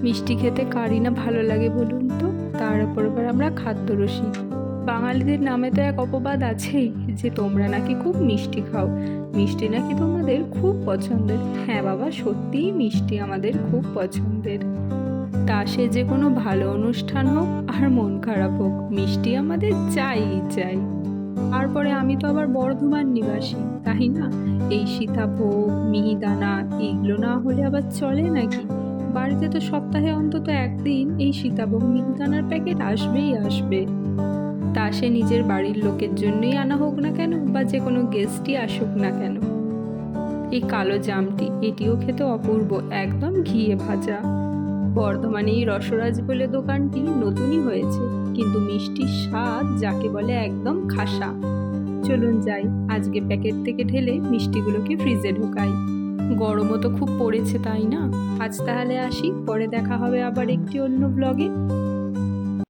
মিষ্টি খেতে কারই না ভালো লাগে বলুন তো। তার উপর আবার আমরা খাদ্যরসিক। বাঙালিদের নামে তো এক অপবাদ আছেই যে তোমরা নাকি খুব মিষ্টি খাও, মিষ্টি নাকি তোমাদের খুব পছন্দের। হ্যাঁ বাবা, সত্যিই মিষ্টি আমাদের খুব পছন্দের। তা সে যে কোনো ভালো অনুষ্ঠান হোক আর মন খারাপ হোক, মিষ্টি আমাদের চাইই চাই। তারপরে আমি তো আবার বর্ধমান নিবাসী, তাই না? এই সীতাভোগ, মিহিদানা এইগুলো না হলে আবার চলে নাকি? বাড়িতে তো সপ্তাহে অন্তত একদিন এই সীতাভোগ মিহিদানার প্যাকেট আসবেই আসবে। তা সে নিজের বাড়ির লোকের জন্যই আনা হোক না কেন, বা যে কোনো গেস্টই আসুক না কেন। এই কালো জামটি, এটিও খেতে অপূর্ব, একদম ঘিয়ে ভাজা। বর্ধমানে এই রসরাজ বলে দোকানটি নতুনই হয়েছে, কিন্তু মিষ্টির স্বাদ যাকে বলে একদম খাসা। চলুন যাই, আজকে প্যাকেট থেকে ঢেলে মিষ্টিগুলোকে ফ্রিজে ঢোকাই। গরমও তো খুব পড়েছে, তাই না? আজ তাহলে আসি, পরে দেখা হবে আবার একটি অন্য ব্লগে।